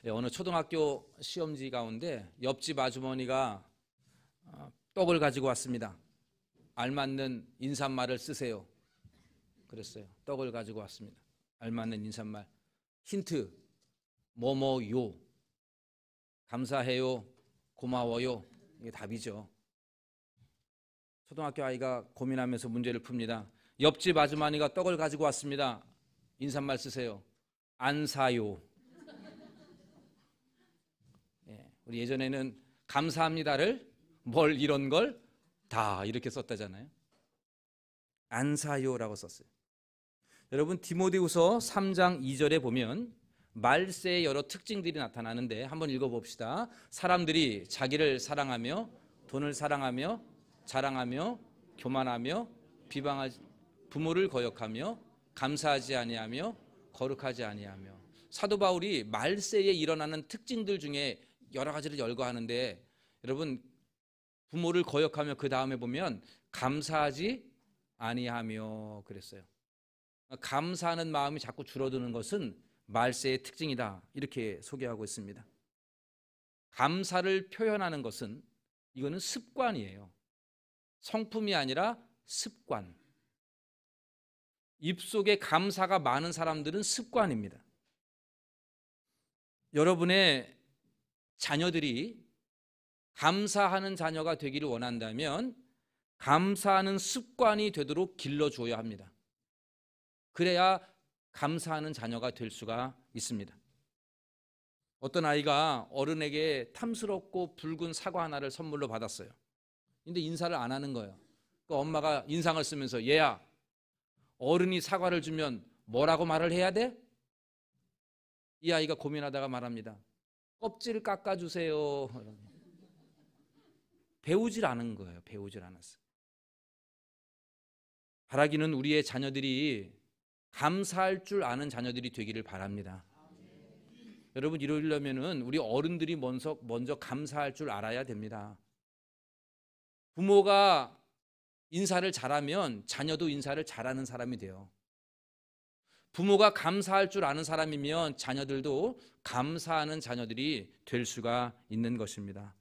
어느 초등학교 시험지 가운데 옆집 아주머니가 떡을 가지고 왔습니다. 알맞는 인사말을 쓰세요. 그랬어요. 떡을 가지고 왔습니다. 알맞는 인사말. 힌트, 뭐뭐요, 감사해요, 고마워요. 이게 답이죠. 초등학교 아이가 고민하면서 문제를 풉니다. 옆집 아주머니가 떡을 가지고 왔습니다. 인사말 쓰세요. 안 사요. 우리 예전에는 감사합니다를 뭘 이런 걸 다 이렇게 썼다잖아요. 안 사요라고 썼어요. 여러분 디모데후서 3장 2절에 보면 말세의 여러 특징들이 나타나는데 한번 읽어봅시다. 사람들이 자기를 사랑하며 돈을 사랑하며 자랑하며 교만하며 비방하지, 부모를 거역하며 감사하지 아니하며 거룩하지 아니하며. 사도 바울이 말세에 일어나는 특징들 중에 여러 가지를 열거하는데, 여러분 부모를 거역하며 그 다음에 보면 감사하지 아니하며 그랬어요. 감사하는 마음이 자꾸 줄어드는 것은 말세의 특징이다, 이렇게 소개하고 있습니다. 감사를 표현하는 것은 이거는 습관이에요. 성품이 아니라 습관. 입속에 감사가 많은 사람들은 습관입니다. 여러분의 자녀들이 감사하는 자녀가 되기를 원한다면 감사하는 습관이 되도록 길러줘야 합니다. 그래야 감사하는 자녀가 될 수가 있습니다. 어떤 아이가 어른에게 탐스럽고 붉은 사과 하나를 선물로 받았어요. 근데 인사를 안 하는 거예요. 그 엄마가 인상을 쓰면서, 얘야, 어른이 사과를 주면 뭐라고 말을 해야 돼? 이 아이가 고민하다가 말합니다. 껍질을 깎아주세요. 배우질 않은 거예요. 배우질 않았어요. 바라기는 우리의 자녀들이 감사할 줄 아는 자녀들이 되기를 바랍니다. 여러분, 이러려면은 우리 어른들이 먼저 감사할 줄 알아야 됩니다. 부모가 인사를 잘하면 자녀도 인사를 잘하는 사람이 돼요. 부모가 감사할 줄 아는 사람이면 자녀들도 감사하는 자녀들이 될 수가 있는 것입니다.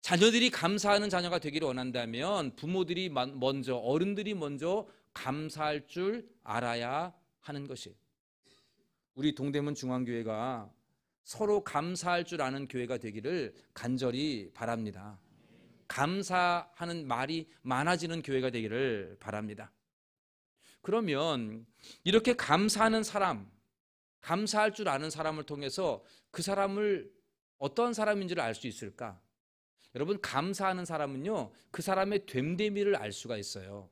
자녀들이 감사하는 자녀가 되기를 원한다면 부모들이 먼저, 어른들이 먼저 감사할 줄 알아야 하는 것이에요. 우리 동대문 중앙교회가 서로 감사할 줄 아는 교회가 되기를 간절히 바랍니다. 감사하는 말이 많아지는 교회가 되기를 바랍니다. 그러면 이렇게 감사하는 사람, 감사할 줄 아는 사람을 통해서 그 사람을 어떤 사람인지를 알 수 있을까? 여러분, 감사하는 사람은요, 그 사람의 됨됨이를 알 수가 있어요.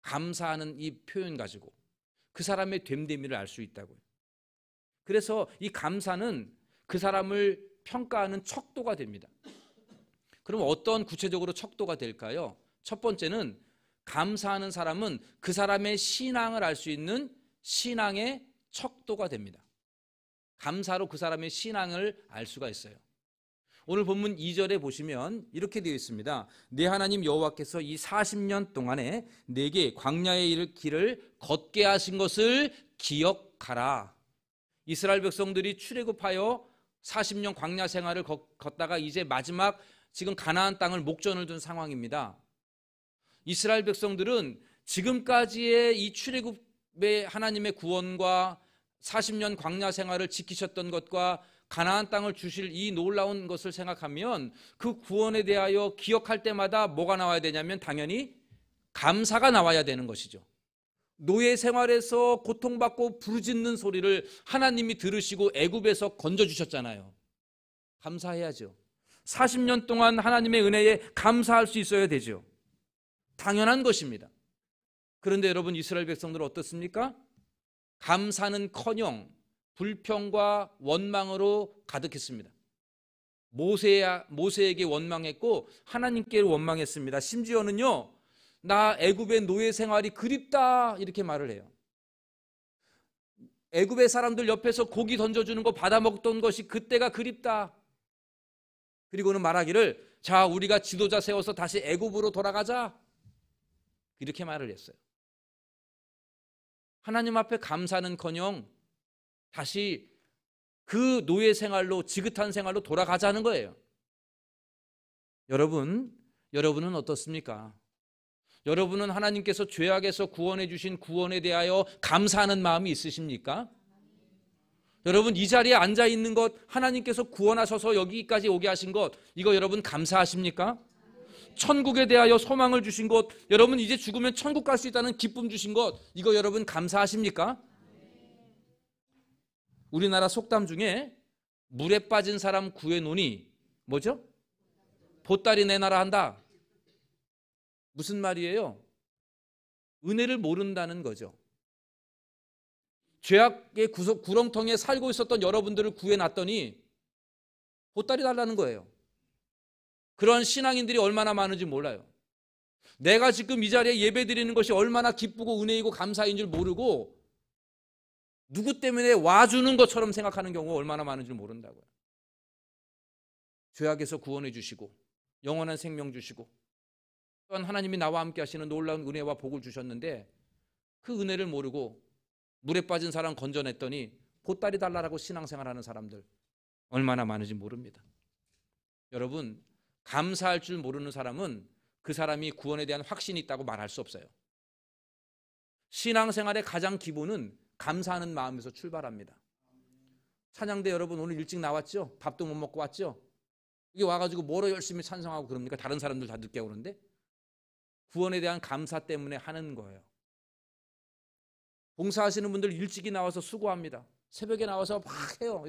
감사하는 이 표현 가지고 그 사람의 됨됨이를 알 수 있다고요. 그래서 이 감사는 그 사람을 평가하는 척도가 됩니다. 그럼 어떤 구체적으로 척도가 될까요? 첫 번째는 감사하는 사람은 그 사람의 신앙을 알 수 있는 신앙의 척도가 됩니다. 감사로 그 사람의 신앙을 알 수가 있어요. 오늘 본문 2절에 보시면 이렇게 되어 있습니다. 내 하나님 여호와께서 이 40년 동안에 내게 광야의 길을 걷게 하신 것을 기억하라. 이스라엘 백성들이 출애굽하여 40년 광야 생활을 걷다가 이제 마지막 지금 가나안 땅을 목전을 둔 상황입니다. 이스라엘 백성들은 지금까지의 이 출애굽의 하나님의 구원과 40년 광야 생활을 지키셨던 것과 가나안 땅을 주실 이 놀라운 것을 생각하면 그 구원에 대하여 기억할 때마다 뭐가 나와야 되냐면 당연히 감사가 나와야 되는 것이죠. 노예 생활에서 고통받고 부르짖는 소리를 하나님이 들으시고 애굽에서 건져주셨잖아요. 감사해야죠. 40년 동안 하나님의 은혜에 감사할 수 있어야 되죠. 당연한 것입니다. 그런데 여러분, 이스라엘 백성들은 어떻습니까? 감사는커녕 불평과 원망으로 가득했습니다. 모세에게 원망했고 하나님께 원망했습니다. 심지어는요, 나 애굽의 노예 생활이 그립다, 이렇게 말을 해요. 애굽의 사람들 옆에서 고기 던져주는 거 받아먹던 것이 그때가 그립다. 그리고는 말하기를, 자, 우리가 지도자 세워서 다시 애굽으로 돌아가자, 이렇게 말을 했어요. 하나님 앞에 감사는커녕 다시 그 노예 생활로, 지긋한 생활로 돌아가자는 거예요. 여러분은 어떻습니까? 여러분은 하나님께서 죄악에서 구원해 주신 구원에 대하여 감사하는 마음이 있으십니까? 여러분, 이 자리에 앉아 있는 것, 하나님께서 구원하셔서 여기까지 오게 하신 것, 이거 여러분 감사하십니까? 천국에 대하여 소망을 주신 것, 여러분 이제 죽으면 천국 갈 수 있다는 기쁨 주신 것, 이거 여러분 감사하십니까? 우리나라 속담 중에 물에 빠진 사람 구해놓으니 뭐죠? 보따리 내놔라 한다. 무슨 말이에요? 은혜를 모른다는 거죠. 죄악의 구렁텅이에 살고 있었던 여러분들을 구해놨더니 보따리 달라는 거예요. 그런 신앙인들이 얼마나 많은지 몰라요. 내가 지금 이 자리에 예배 드리는 것이 얼마나 기쁘고 은혜이고 감사인 줄 모르고 누구 때문에 와주는 것처럼 생각하는 경우가 얼마나 많은지 모른다고요. 죄악에서 구원해 주시고 영원한 생명 주시고 또한 하나님이 나와 함께 하시는 놀라운 은혜와 복을 주셨는데 그 은혜를 모르고 물에 빠진 사람 건져냈더니 보따리 달라라고 신앙생활하는 사람들 얼마나 많은지 모릅니다. 여러분, 감사할 줄 모르는 사람은 그 사람이 구원에 대한 확신이 있다고 말할 수 없어요. 신앙생활의 가장 기본은 감사하는 마음에서 출발합니다. 찬양대 여러분 오늘 일찍 나왔죠? 밥도 못 먹고 왔죠? 이게 와가지고 뭐로 열심히 찬송하고 그럽니까? 다른 사람들 다 늦게 오는데? 구원에 대한 감사 때문에 하는 거예요. 봉사하시는 분들 일찍이 나와서 수고합니다. 새벽에 나와서 막 해요.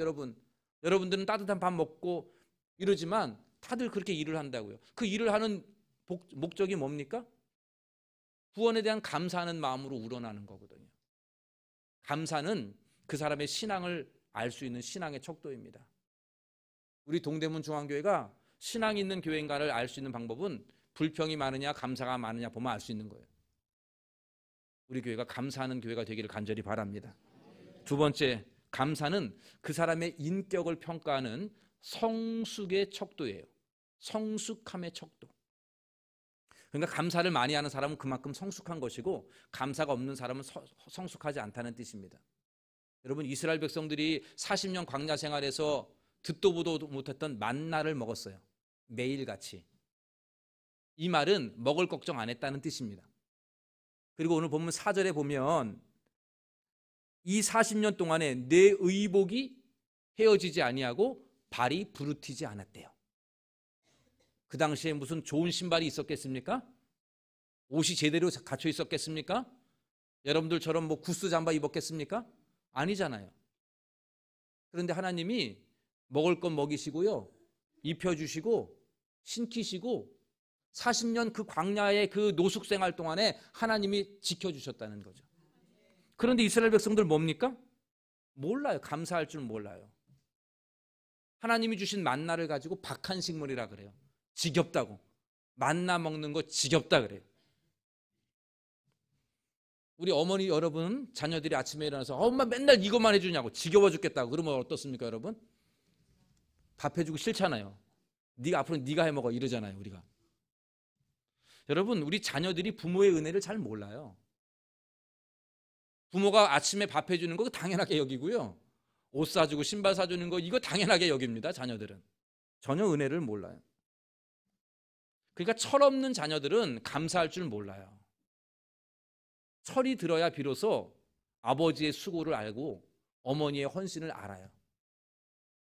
여러분들은 따뜻한 밥 먹고 이러지만 다들 그렇게 일을 한다고요. 그 일을 하는 목적이 뭡니까? 구원에 대한 감사하는 마음으로 우러나는 거거든요. 감사는 그 사람의 신앙을 알 수 있는 신앙의 척도입니다. 우리 동대문 중앙교회가 신앙이 있는 교회인가를 알 수 있는 방법은 불평이 많으냐 감사가 많으냐 보면 알 수 있는 거예요. 우리 교회가 감사하는 교회가 되기를 간절히 바랍니다. 두 번째, 감사는 그 사람의 인격을 평가하는 성숙의 척도예요. 성숙함의 척도. 그러니까 감사를 많이 하는 사람은 그만큼 성숙한 것이고 감사가 없는 사람은 성숙하지 않다는 뜻입니다. 여러분, 이스라엘 백성들이 40년 광야 생활에서 듣도 보도 못했던 만나를 먹었어요. 매일같이. 이 말은 먹을 걱정 안 했다는 뜻입니다. 그리고 오늘 본문 4절에 보면 이 40년 동안에 내 의복이 헤어지지 아니하고 발이 부르티지 않았대요. 그 당시에 무슨 좋은 신발이 있었겠습니까? 옷이 제대로 갖춰 있었겠습니까? 여러분들처럼 뭐 구스 잠바 입었겠습니까? 아니잖아요. 그런데 하나님이 먹을 것 먹이시고요, 입혀주시고 신기시고 40년 그 광야의 그 노숙 생활 동안에 하나님이 지켜주셨다는 거죠. 그런데 이스라엘 백성들 뭡니까? 몰라요. 감사할 줄 몰라요. 하나님이 주신 만나를 가지고 박한식물이라 그래요. 지겹다고. 만나 먹는 거 지겹다 그래요. 우리 어머니 여러분, 자녀들이 아침에 일어나서 엄마 맨날 이것만 해주냐고 지겨워 죽겠다고 그러면 어떻습니까 여러분? 밥 해주고 싫잖아요. 네가 앞으로 네가 해먹어 이러잖아요 우리가. 여러분, 우리 자녀들이 부모의 은혜를 잘 몰라요. 부모가 아침에 밥 해주는 거 당연하게 여기고요, 옷 사주고 신발 사주는 거 이거 당연하게 여깁니다. 자녀들은 전혀 은혜를 몰라요. 그러니까 철없는 자녀들은 감사할 줄 몰라요. 철이 들어야 비로소 아버지의 수고를 알고 어머니의 헌신을 알아요.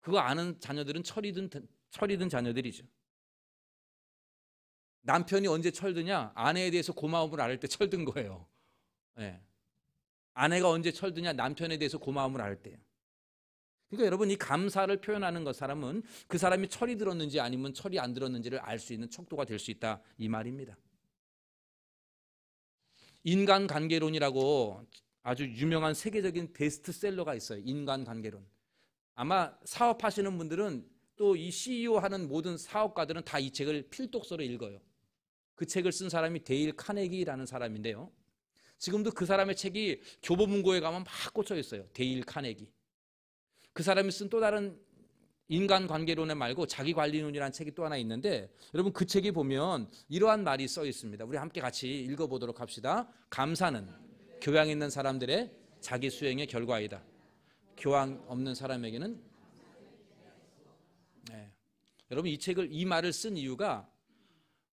그거 아는 자녀들은 철이든 자녀들이죠. 남편이 언제 철드냐? 아내에 대해서 고마움을 알 때 철든 거예요. 네. 아내가 언제 철드냐? 남편에 대해서 고마움을 알 때요. 그러니까 여러분, 이 감사를 표현하는 것 사람은 그 사람이 철이 들었는지 아니면 철이 안 들었는지를 알 수 있는 척도가 될 수 있다 이 말입니다. 인간관계론이라고 아주 유명한 세계적인 베스트셀러가 있어요. 인간관계론. 아마 사업하시는 분들은 또 이 CEO 하는 모든 사업가들은 다 이 책을 필독서로 읽어요. 그 책을 쓴 사람이 데일 카네기라는 사람인데요. 지금도 그 사람의 책이 교보문고에 가면 막 꽂혀 있어요. 데일 카네기. 그 사람이 쓴 또 다른 인간관계론에 말고 자기관리론이라는 책이 또 하나 있는데, 여러분 그 책에 보면 이러한 말이 써 있습니다. 우리 함께 같이 읽어보도록 합시다. 감사는 교양 있는 사람들의 자기 수행의 결과이다. 교양 없는 사람에게는 예. 여러분 이 말을 쓴 이유가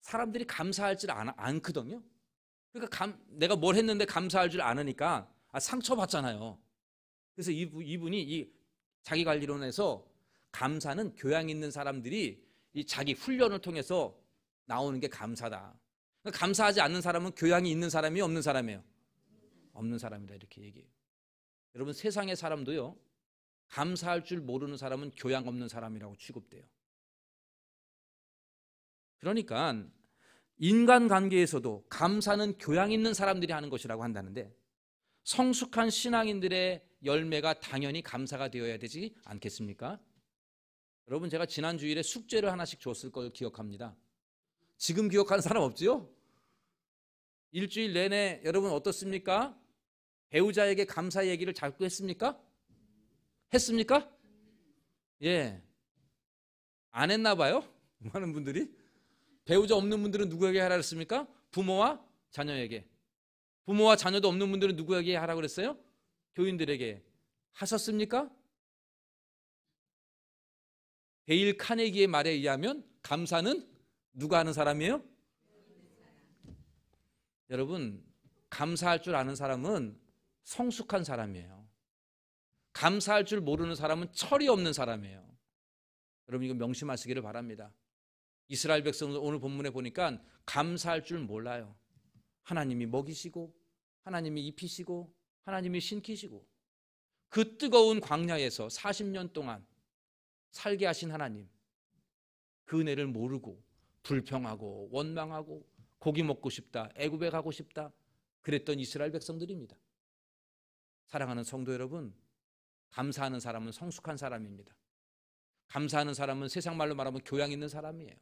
사람들이 감사할 줄 않거든요. 그러니까 내가 뭘 했는데 감사할 줄 아느니까 상처받잖아요. 그래서 이분이 이 자기 관리론에서 감사는 교양 있는 사람들이 이 자기 훈련을 통해서 나오는 게 감사다. 그러니까 감사하지 않는 사람은 교양이 있는 사람이 없는 사람이에요. 없는 사람이다 이렇게 얘기해요. 여러분 세상의 사람도요. 감사할 줄 모르는 사람은 교양 없는 사람이라고 취급돼요. 그러니까 인간관계에서도 감사는 교양 있는 사람들이 하는 것이라고 한다는데 성숙한 신앙인들의 열매가 당연히 감사가 되어야 되지 않겠습니까? 여러분 제가 지난 주일에 숙제를 하나씩 줬을 걸 기억합니다. 지금 기억하는 사람 없지요? 일주일 내내 여러분 어떻습니까? 배우자에게 감사 얘기를 자꾸 했습니까? 했습니까? 예. 안 했나 봐요? 많은 분들이. 배우자 없는 분들은 누구에게 하라 그랬습니까? 부모와 자녀에게. 부모와 자녀도 없는 분들은 누구에게 하라고 그랬어요? 교인들에게. 하셨습니까? 데일 카네기의 말에 의하면 감사는 누가 하는 사람이에요? 여러분 감사할 줄 아는 사람은 성숙한 사람이에요. 감사할 줄 모르는 사람은 철이 없는 사람이에요. 여러분 이거 명심하시기를 바랍니다. 이스라엘 백성들 오늘 본문에 보니까 감사할 줄 몰라요. 하나님이 먹이시고 하나님이 입히시고 하나님이 신키시고 그 뜨거운 광야에서 40년 동안 살게 하신 하나님, 그 은혜를 모르고 불평하고 원망하고 고기 먹고 싶다, 애굽에 가고 싶다 그랬던 이스라엘 백성들입니다. 사랑하는 성도 여러분, 감사하는 사람은 성숙한 사람입니다. 감사하는 사람은 세상 말로 말하면 교양 있는 사람이에요.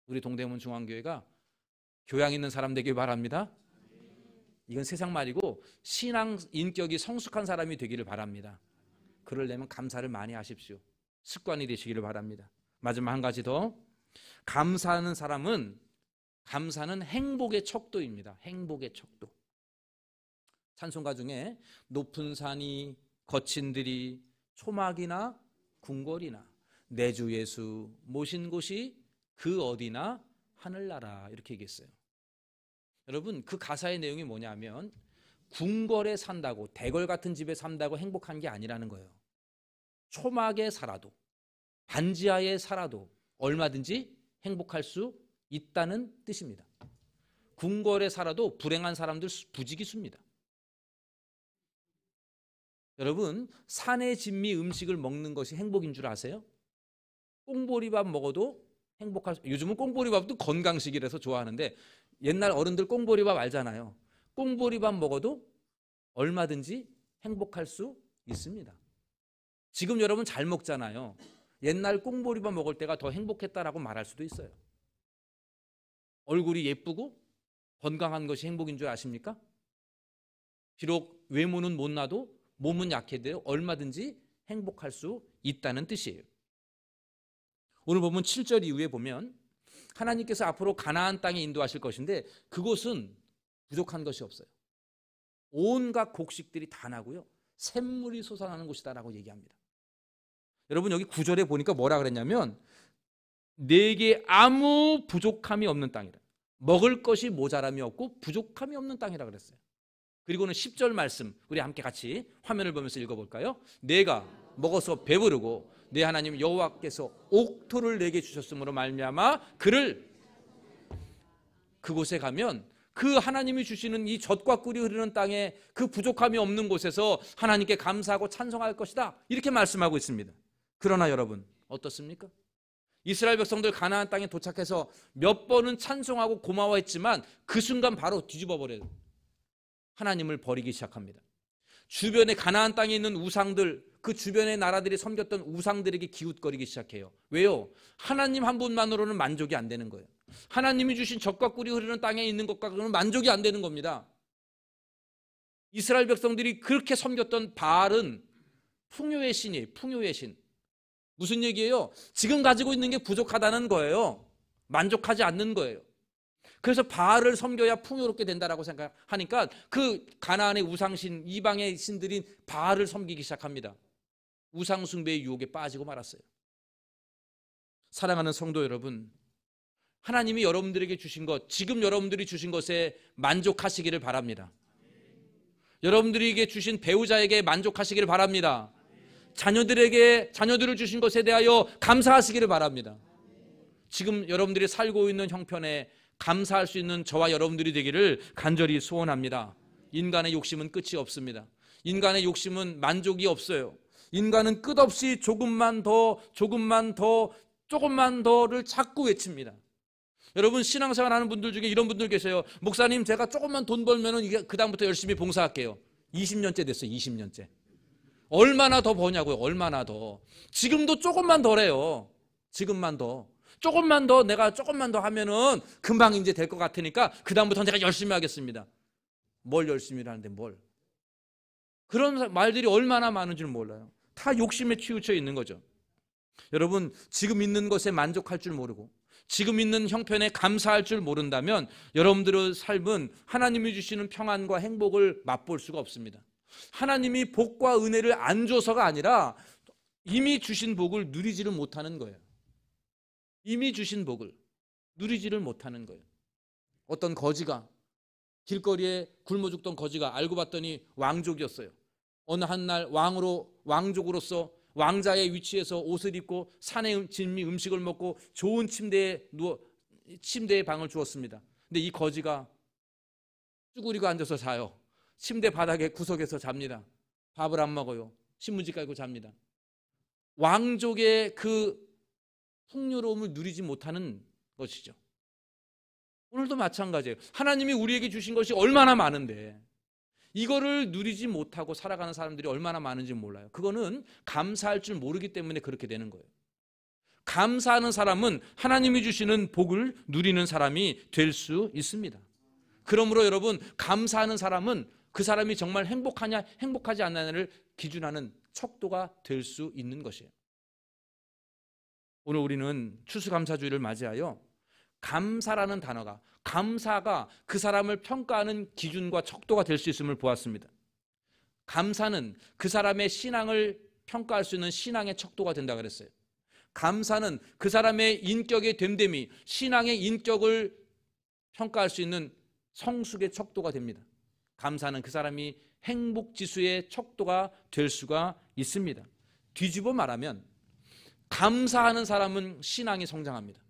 우리 동대문 중앙교회가 교양 있는 사람 되길 바랍니다. 이건 세상 말이고 신앙 인격이 성숙한 사람이 되기를 바랍니다. 그러려면 감사를 많이 하십시오. 습관이 되시기를 바랍니다. 마지막 한 가지 더. 감사하는 사람은 감사는 행복의 척도입니다. 행복의 척도. 찬송가 중에 높은 산이 거친 들이 초막이나 궁궐이나 내 주 예수 모신 곳이 그 어디나 하늘나라 이렇게 얘기했어요. 여러분 그 가사의 내용이 뭐냐면 궁궐에 산다고 대궐 같은 집에 산다고 행복한 게 아니라는 거예요. 초막에 살아도 반지하에 살아도 얼마든지 행복할 수 있다는 뜻입니다. 궁궐에 살아도 불행한 사람들 부지기수입니다. 여러분 산의 진미 음식을 먹는 것이 행복인 줄 아세요? 꽁보리밥 먹어도 요즘은 꽁보리밥도 건강식이라서 좋아하는데 옛날 어른들 꽁보리밥 알잖아요. 꽁보리밥 먹어도 얼마든지 행복할 수 있습니다. 지금 여러분 잘 먹잖아요. 옛날 꽁보리밥 먹을 때가 더 행복했다라고 말할 수도 있어요. 얼굴이 예쁘고 건강한 것이 행복인 줄 아십니까? 비록 외모는 못나도 몸은 약해도 얼마든지 행복할 수 있다는 뜻이에요. 오늘 보면 7절 이후에 보면 하나님께서 앞으로 가나안 땅에 인도하실 것인데 그곳은 부족한 것이 없어요. 온갖 곡식들이 다 나고요. 샘물이 솟아나는 곳이다라고 얘기합니다. 여러분 여기 9절에 보니까 뭐라 그랬냐면 내게 아무 부족함이 없는 땅이라. 먹을 것이 모자람이 없고 부족함이 없는 땅이라 그랬어요. 그리고는 10절 말씀 우리 함께 같이 화면을 보면서 읽어볼까요? 내가 먹어서 배부르고 내 하나님 여호와께서 옥토를 내게 주셨으므로 말미암아 그를 그곳에 가면 그 하나님이 주시는 이 젖과 꿀이 흐르는 땅에 그 부족함이 없는 곳에서 하나님께 감사하고 찬송할 것이다 이렇게 말씀하고 있습니다. 그러나 여러분 어떻습니까? 이스라엘 백성들 가나안 땅에 도착해서 몇 번은 찬송하고 고마워했지만 그 순간 바로 뒤집어 버려요. 하나님을 버리기 시작합니다. 주변에 가나안 땅에 있는 우상들, 그 주변의 나라들이 섬겼던 우상들에게 기웃거리기 시작해요. 왜요? 하나님 한 분만으로는 만족이 안 되는 거예요. 하나님이 주신 젖과 꿀이 흐르는 땅에 있는 것과는 만족이 안 되는 겁니다. 이스라엘 백성들이 그렇게 섬겼던 바알은 풍요의 신이에요. 풍요의 신. 무슨 얘기예요? 지금 가지고 있는 게 부족하다는 거예요. 만족하지 않는 거예요. 그래서 바알을 섬겨야 풍요롭게 된다라고 생각하니까 그 가나안의 우상신, 이방의 신들인 바알을 섬기기 시작합니다. 우상숭배의 유혹에 빠지고 말았어요. 사랑하는 성도 여러분, 하나님이 여러분들에게 주신 것, 지금 여러분들이 주신 것에 만족하시기를 바랍니다. 여러분들에게 주신 배우자에게 만족하시기를 바랍니다. 자녀들을 주신 것에 대하여 감사하시기를 바랍니다. 지금 여러분들이 살고 있는 형편에 감사할 수 있는 저와 여러분들이 되기를 간절히 소원합니다. 인간의 욕심은 끝이 없습니다. 인간의 욕심은 만족이 없어요. 인간은 끝없이 조금만 더를 자꾸 외칩니다. 여러분, 신앙생활 하는 분들 중에 이런 분들 계세요. 목사님, 제가 조금만 돈 벌면은 이게 그다음부터 열심히 봉사할게요. 20년째 됐어요. 20년째. 얼마나 더 버냐고요. 얼마나 더. 지금도 조금만 더래요. 내가 조금만 더 하면은 금방 이제 될 것 같으니까 그다음부터는 제가 열심히 하겠습니다. 뭘 열심히 하는데 뭘. 그런 말들이 얼마나 많은 줄 몰라요. 다 욕심에 치우쳐 있는 거죠. 여러분, 지금 있는 것에 만족할 줄 모르고 지금 있는 형편에 감사할 줄 모른다면 여러분들의 삶은 하나님이 주시는 평안과 행복을 맛볼 수가 없습니다. 하나님이 복과 은혜를 안 줘서가 아니라 이미 주신 복을 누리지를 못하는 거예요. 이미 주신 복을 누리지를 못하는 거예요. 어떤 거지가, 길거리에 굶어 죽던 거지가 알고 봤더니 왕족이었어요. 어느 한날 왕족으로서 왕자의 위치에서 옷을 입고 산의 진미 음식을 먹고 좋은 침대에 방을 주었습니다. 근데 이 거지가 쭈그리고 앉아서 자요. 침대 바닥에 구석에서 잡니다. 밥을 안 먹어요. 신문지 깔고 잡니다. 왕족의 그 풍요로움을 누리지 못하는 것이죠. 오늘도 마찬가지예요. 하나님이 우리에게 주신 것이 얼마나 많은데 이거를 누리지 못하고 살아가는 사람들이 얼마나 많은지 몰라요. 그거는 감사할 줄 모르기 때문에 그렇게 되는 거예요. 감사하는 사람은 하나님이 주시는 복을 누리는 사람이 될 수 있습니다. 그러므로 여러분, 감사하는 사람은 그 사람이 정말 행복하냐 행복하지 않느냐를 기준하는 척도가 될 수 있는 것이에요. 오늘 우리는 추수감사주의를 맞이하여 감사라는 단어가, 감사가 그 사람을 평가하는 기준과 척도가 될 수 있음을 보았습니다. 감사는 그 사람의 신앙을 평가할 수 있는 신앙의 척도가 된다 그랬어요. 감사는 그 사람의 인격의 됨됨이, 신앙의 인격을 평가할 수 있는 성숙의 척도가 됩니다. 감사는 그 사람이 행복지수의 척도가 될 수가 있습니다. 뒤집어 말하면 감사하는 사람은 신앙이 성장합니다.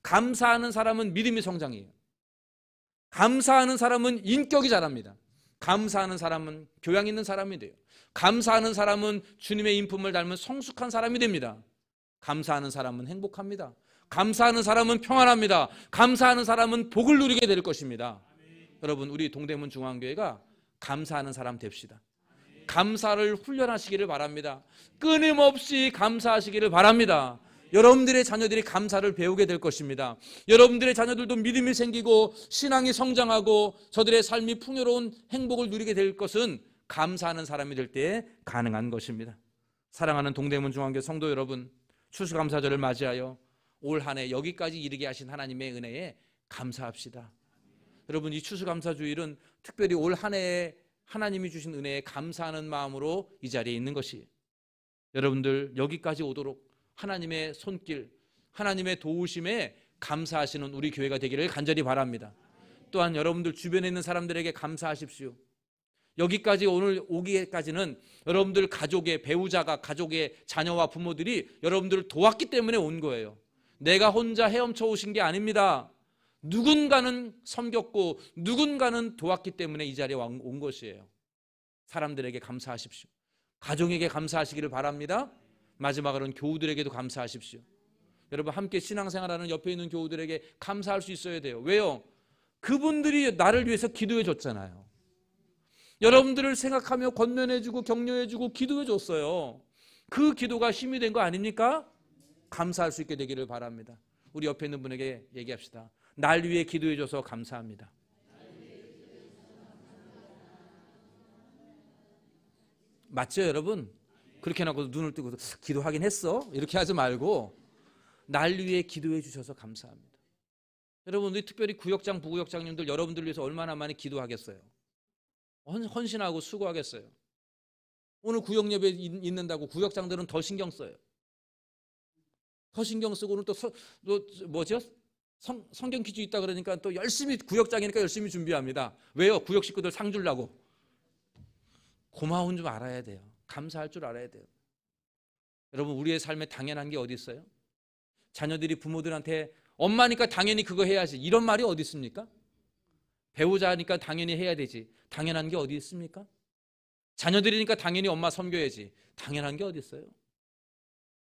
감사하는 사람은 믿음이 성장해요. 감사하는 사람은 인격이 자랍니다. 감사하는 사람은 교양 있는 사람이 돼요. 감사하는 사람은 주님의 인품을 닮은 성숙한 사람이 됩니다. 감사하는 사람은 행복합니다. 감사하는 사람은 평안합니다. 감사하는 사람은 복을 누리게 될 것입니다. 여러분, 우리 동대문 중앙교회가 감사하는 사람 됩시다. 감사를 훈련하시기를 바랍니다. 끊임없이 감사하시기를 바랍니다. 여러분들의 자녀들이 감사를 배우게 될 것입니다. 여러분들의 자녀들도 믿음이 생기고 신앙이 성장하고 저들의 삶이 풍요로운 행복을 누리게 될 것은 감사하는 사람이 될 때 가능한 것입니다. 사랑하는 동대문 중앙교회 성도 여러분, 추수감사절을 맞이하여 올 한 해 여기까지 이르게 하신 하나님의 은혜에 감사합시다. 여러분, 이 추수감사주일은 특별히 올 한 해에 하나님이 주신 은혜에 감사하는 마음으로 이 자리에 있는 것이, 여러분들 여기까지 오도록 하나님의 손길, 하나님의 도우심에 감사하시는 우리 교회가 되기를 간절히 바랍니다. 또한 여러분들 주변에 있는 사람들에게 감사하십시오. 여기까지 오늘 오기까지는 여러분들 가족의 배우자가, 가족의 자녀와 부모들이 여러분들을 도왔기 때문에 온 거예요. 내가 혼자 헤엄쳐 오신 게 아닙니다. 누군가는 섬겼고 누군가는 도왔기 때문에 이 자리에 온 것이에요. 사람들에게 감사하십시오. 가정에게 감사하시기를 바랍니다. 마지막으로는 교우들에게도 감사하십시오. 여러분, 함께 신앙생활하는 옆에 있는 교우들에게 감사할 수 있어야 돼요. 왜요? 그분들이 나를 위해서 기도해 줬잖아요. 여러분들을 생각하며 권면해주고 격려해주고 기도해 줬어요. 그 기도가 힘이 된 거 아닙니까? 감사할 수 있게 되기를 바랍니다. 우리 옆에 있는 분에게 얘기합시다. 날 위해 기도해 줘서 감사합니다. 맞죠, 여러분? 그렇게 해놓고 눈을 뜨고 기도하긴 했어? 이렇게 하지 말고 날 위해 기도해 주셔서 감사합니다. 여러분, 우리 특별히 구역장, 부구역장님들 여러분들 위해서 얼마나 많이 기도하겠어요? 헌신하고 수고하겠어요. 오늘 구역 예배 있는다고 구역장들은 더 신경 써요. 더 신경 쓰고는 또 뭐죠? 성경 퀴즈 있다 그러니까 또 열심히 구역장이니까 열심히 준비합니다. 왜요? 구역 식구들 상 주려고. 고마운 줄 알아야 돼요. 감사할 줄 알아야 돼요. 여러분, 우리의 삶에 당연한 게 어디 있어요? 자녀들이 부모들한테 엄마니까 당연히 그거 해야지 이런 말이 어디 있습니까? 배우자니까 당연히 해야 되지 당연한 게 어디 있습니까? 자녀들이니까 당연히 엄마 섬겨야지 당연한 게 어디 있어요?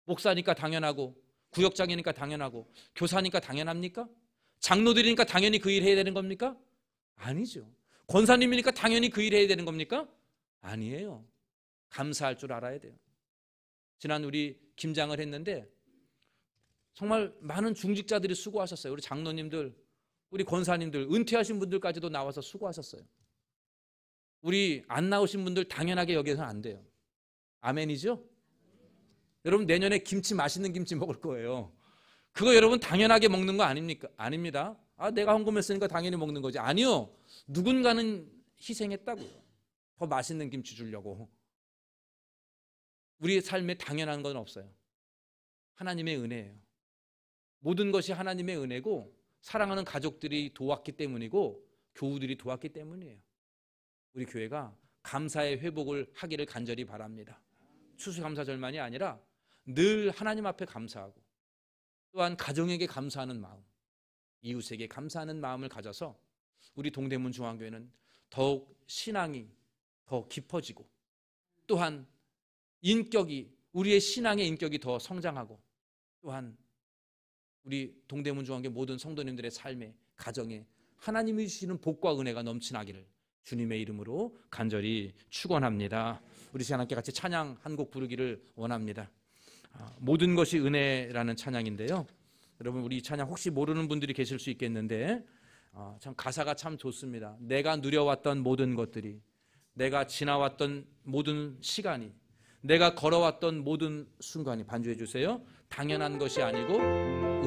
목사니까 당연하고, 구역장이니까 당연하고, 교사니까 당연합니까? 장로들이니까 당연히 그 일 해야 되는 겁니까? 아니죠. 권사님이니까 당연히 그 일 해야 되는 겁니까? 아니에요. 감사할 줄 알아야 돼요. 지난 우리 김장을 했는데 정말 많은 중직자들이 수고하셨어요. 우리 장로님들, 우리 권사님들, 은퇴하신 분들까지도 나와서 수고하셨어요. 우리 안 나오신 분들 당연하게 여기서는 안 돼요. 아멘이죠? 여러분, 내년에 김치, 맛있는 김치 먹을 거예요. 그거 여러분 당연하게 먹는 거 아닙니까? 아닙니다. 내가 헌금했으니까 당연히 먹는 거지. 아니요. 누군가는 희생했다고요. 더 맛있는 김치 주려고. 우리의 삶에 당연한 건 없어요. 하나님의 은혜예요. 모든 것이 하나님의 은혜고, 사랑하는 가족들이 도왔기 때문이고, 교우들이 도왔기 때문이에요. 우리 교회가 감사의 회복을 하기를 간절히 바랍니다. 추수감사절만이 아니라 늘 하나님 앞에 감사하고, 또한 가정에게 감사하는 마음, 이웃에게 감사하는 마음을 가져서 우리 동대문 중앙교회는 더욱 신앙이 더 깊어지고, 또한 우리의 신앙의 인격이 더 성장하고, 또한 우리 동대문 중앙교회 모든 성도님들의 삶에, 가정에 하나님이 주시는 복과 은혜가 넘치나기를 주님의 이름으로 간절히 축원합니다. 우리 시간 함께 같이 찬양 한 곡 부르기를 원합니다. 모든 것이 은혜라는 찬양인데요. 여러분, 우리 이 찬양 혹시 모르는 분들이 계실 수 있겠는데 참 가사가 참 좋습니다. 내가 누려왔던 모든 것들이, 내가 지나왔던 모든 시간이, 내가 걸어왔던 모든 순간이, 반주해 주세요. 당연한 것이 아니고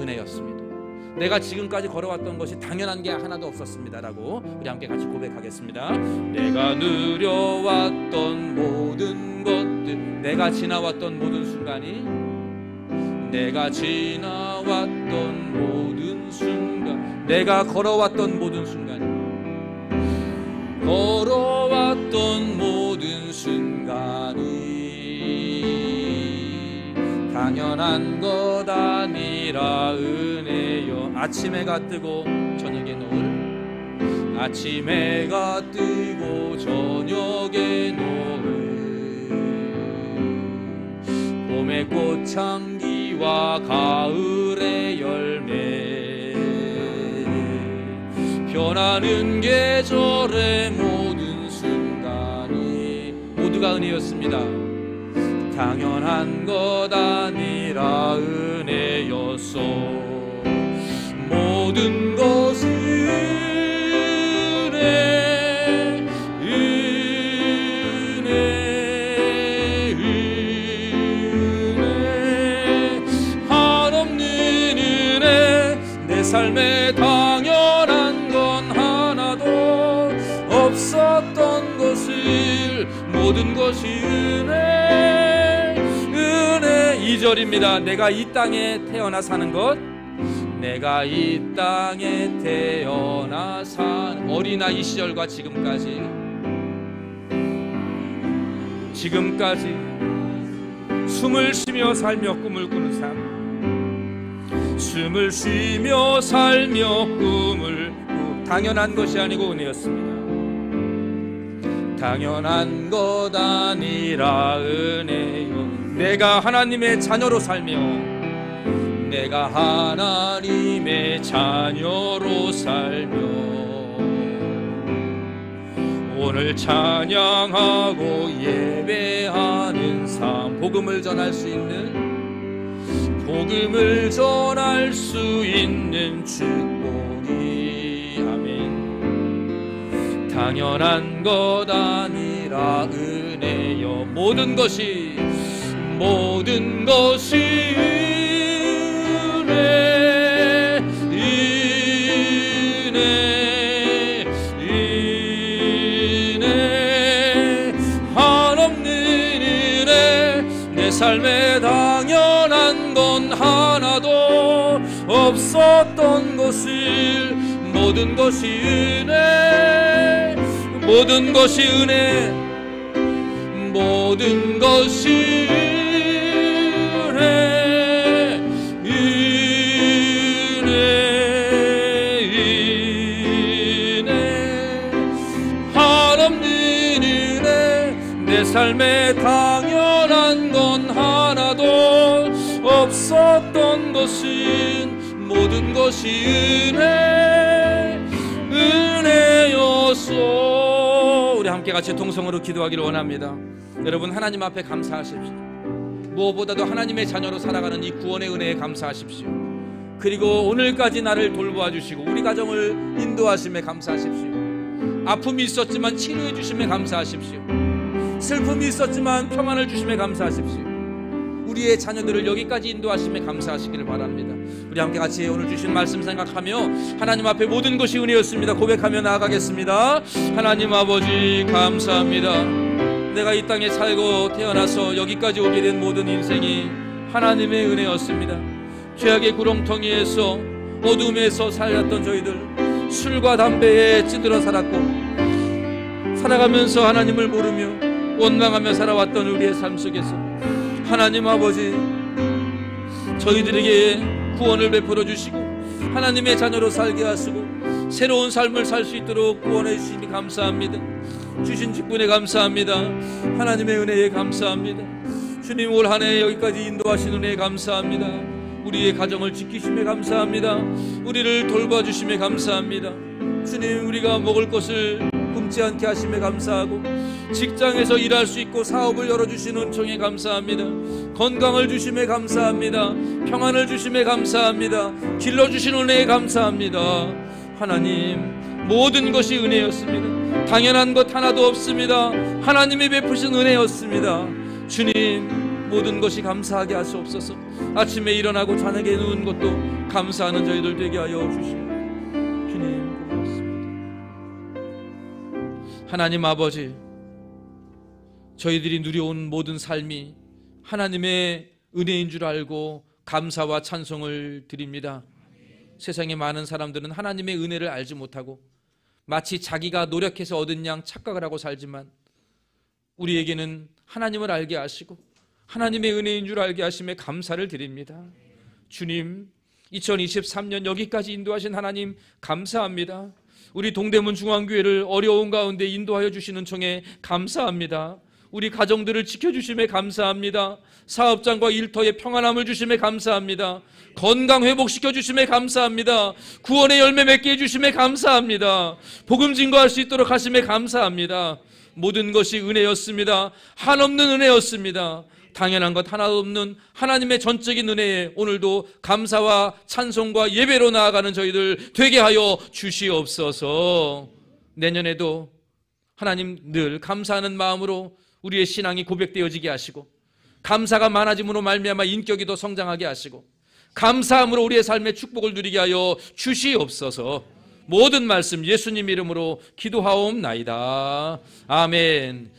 은혜였습니다. 내가 지금까지 걸어왔던 것이 당연한 게 하나도 없었습니다라고 우리 함께 같이 고백하겠습니다. 내가 누려왔던 모든 것들, 내가 지나왔던 모든 순간이, 내가 지나왔던 모든 순간, 내가 걸어왔던 모든 순간이, 걸어왔던 모든 순간이 당연한 것 아니라 은혜여. 아침 해가 뜨고 저녁에 노을, 아침 해가 뜨고 저녁에 노을, 봄의 꽃향기와 가을의 열매, 변하는 계절의 모든 순간이 모두가 은혜였습니다. 당연한 것 아니라 은혜였소. 모든 것은 은혜, 은혜, 은혜, 한없는 은혜. 내 삶에 당연한 건 하나도 없었던 것을, 모든 것이 은혜, 2절입니다. 내가 이 땅에 태어나 사는 것, 내가 이 땅에 태어나 산 어린아이 시절과 지금까지 숨을 쉬며 살며 꿈을 꾸는 삶, 숨을 쉬며 살며 꿈을 당연한 것이 아니고 은혜였습니다. 당연한 것 아니라 은혜요. 내가 하나님의 자녀로 살며, 내가 하나님의 자녀로 살며, 오늘 찬양하고 예배하는 삶, 복음을 전할 수 있는, 복음을 전할 수 있는 축복이, 아멘. 당연한 것 아니라 은혜여. 모든 것이 은혜, 은혜, 은혜, 한없는 은혜. 내 삶에 당연한 한 건 하나도 없었던 것을 모든 것이 은혜, 모든 것이 은혜, 모든 것이 은혜, 은혜, 한없는 은혜. 내 삶에 당연한 건 하나도 없었던 것은 모든 것이 은혜, 은혜였소. 우리 함께 같이 통성으로 기도하기를 원합니다. 여러분, 하나님 앞에 감사하십시오. 무엇보다도 하나님의 자녀로 살아가는 이 구원의 은혜에 감사하십시오. 그리고 오늘까지 나를 돌보아 주시고 우리 가정을 인도하심에 감사하십시오. 아픔이 있었지만 치료해 주심에 감사하십시오. 슬픔이 있었지만 평안을 주심에 감사하십시오. 우리의 자녀들을 여기까지 인도하심에 감사하시기를 바랍니다. 우리 함께 같이 오늘 주신 말씀 생각하며 하나님 앞에 모든 것이 은혜였습니다 고백하며 나아가겠습니다. 하나님 아버지, 감사합니다. 내가 이 땅에 살고 태어나서 여기까지 오게 된 모든 인생이 하나님의 은혜였습니다. 죄악의 구렁텅이에서 어둠에서 살았던 저희들, 술과 담배에 찌들어 살았고 살아가면서 하나님을 모르며 원망하며 살아왔던 우리의 삶 속에서 하나님 아버지, 저희들에게 구원을 베풀어 주시고 하나님의 자녀로 살게 하시고 새로운 삶을 살 수 있도록 구원해 주시니 감사합니다. 주신 직분에 감사합니다. 하나님의 은혜에 감사합니다. 주님, 올 한 해 여기까지 인도하신 은혜에 감사합니다. 우리의 가정을 지키심에 감사합니다. 우리를 돌봐주심에 감사합니다. 주님, 우리가 먹을 것을 굶지 않게 하심에 감사하고 직장에서 일할 수 있고 사업을 열어주시는 은총에 감사합니다. 건강을 주심에 감사합니다. 평안을 주심에 감사합니다. 길러주신 은혜에 감사합니다. 하나님, 모든 것이 은혜였습니다. 당연한 것 하나도 없습니다. 하나님이 베푸신 은혜였습니다. 주님, 모든 것이 감사하게 하시옵소서. 아침에 일어나고 저녁에 누운 것도 감사하는 저희들 되게 하여 주시옵소서. 주님, 고맙습니다. 하나님 아버지, 저희들이 누려온 모든 삶이 하나님의 은혜인 줄 알고 감사와 찬송을 드립니다. 세상에 많은 사람들은 하나님의 은혜를 알지 못하고 마치 자기가 노력해서 얻은 양 착각을 하고 살지만 우리에게는 하나님을 알게 하시고 하나님의 은혜인 줄 알게 하심에 감사를 드립니다. 주님, 2023년 여기까지 인도하신 하나님 감사합니다. 우리 동대문 중앙교회를 어려운 가운데 인도하여 주시는 청에 감사합니다. 우리 가정들을 지켜주심에 감사합니다. 사업장과 일터에 평안함을 주심에 감사합니다. 건강 회복시켜 주심에 감사합니다. 구원의 열매 맺게 해주심에 감사합니다. 복음 증거할 수 있도록 하심에 감사합니다. 모든 것이 은혜였습니다. 한없는 은혜였습니다. 당연한 것 하나도 없는 하나님의 전적인 은혜에 오늘도 감사와 찬송과 예배로 나아가는 저희들 되게 하여 주시옵소서. 내년에도 하나님 늘 감사하는 마음으로 우리의 신앙이 고백되어지게 하시고 감사가 많아짐으로 말미암아 인격이 더 성장하게 하시고 감사함으로 우리의 삶의 축복을 누리게 하여 주시옵소서. 모든 말씀 예수님 이름으로 기도하옵나이다. 아멘.